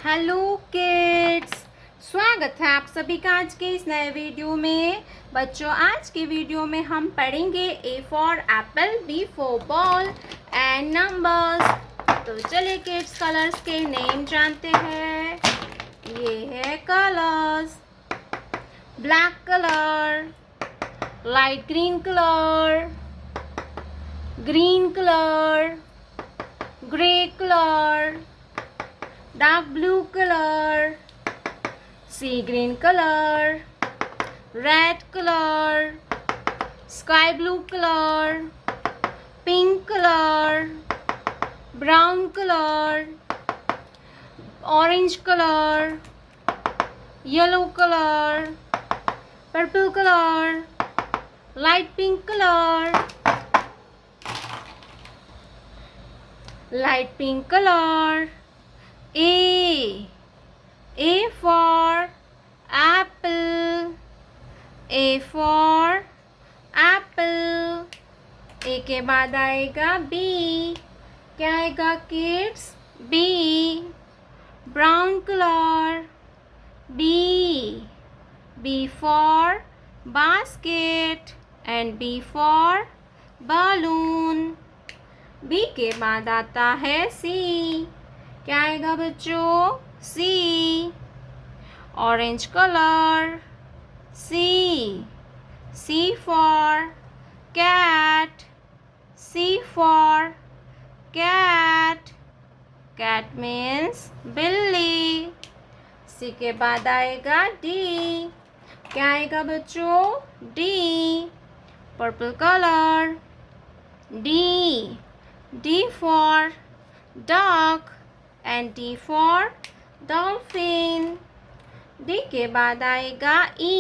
Hello kids, स्वागत है आप सभी का आज के इस नए वीडियो में। बच्चों, आज के वीडियो में हम पढ़ेंगे A for apple, B for ball and numbers. तो चलिए किड्स, कलर्स के नेम जानते हैं। ये है colours: black colour, light green colour, green colour, grey colour, dark blue color, sea green color, red color, sky blue color, pink color, brown color, orange color, yellow color, purple color, light pink color, light pink color. A for apple, A for apple. A के बाद आएगा B. क्या आएगा kids? B, brown color. B for basket and B for balloon. B के बाद आता है C. क्या आएगा बच्चों? C, orange colour. C for cat, C for cat. Cat means बिल्ली. सी के बाद आएगा डी. क्या आएगा बच्चों? D, purple colour. D for duck and D for dolphin. D के बाद आएगा E.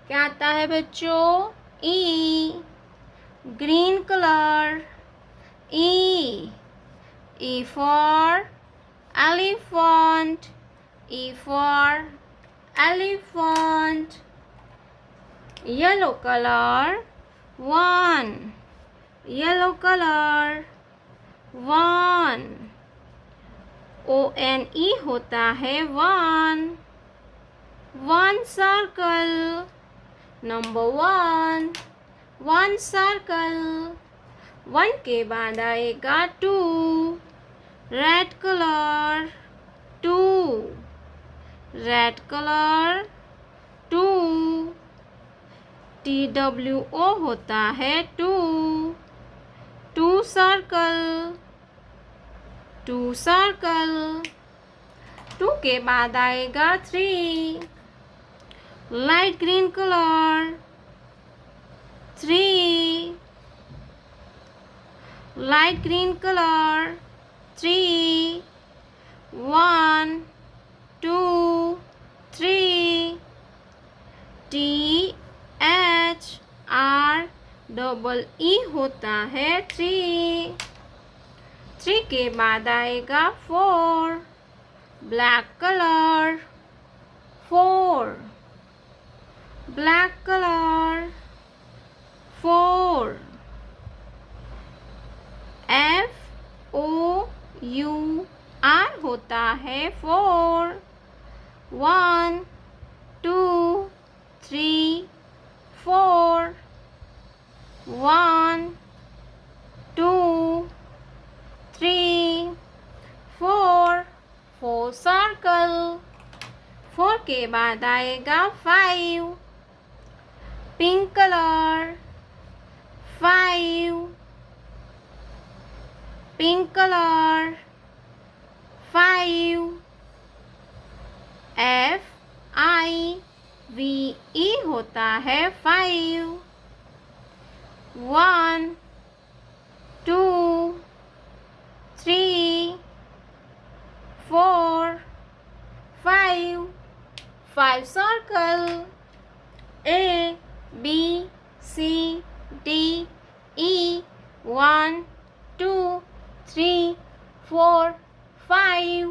क्या आता है बच्चों? E, green color. E for elephant, E for elephant. Yellow color. One, yellow color. One. ONE होता है one. One circle. Number one circle. One के बाद आएगा two, red colour. Two, red colour. Two. TWO होता है two. Two circle. Two circle. Two के बाद आएगा three, light green colour. Three, light green colour. Three. One, two, three. THREE होता है थ्री. थ्री के बाद आएगा four, black colour. Four, black colour. Four. FOUR होता है four. One, two, three, four. One, two, three, four. Four circle. Four के बाद आएगा five, pink colour. Five, pink colour. Five. FIVE होता है five. One, two, three, four, five. Five circle. ABCDE 1 2 3 4 5.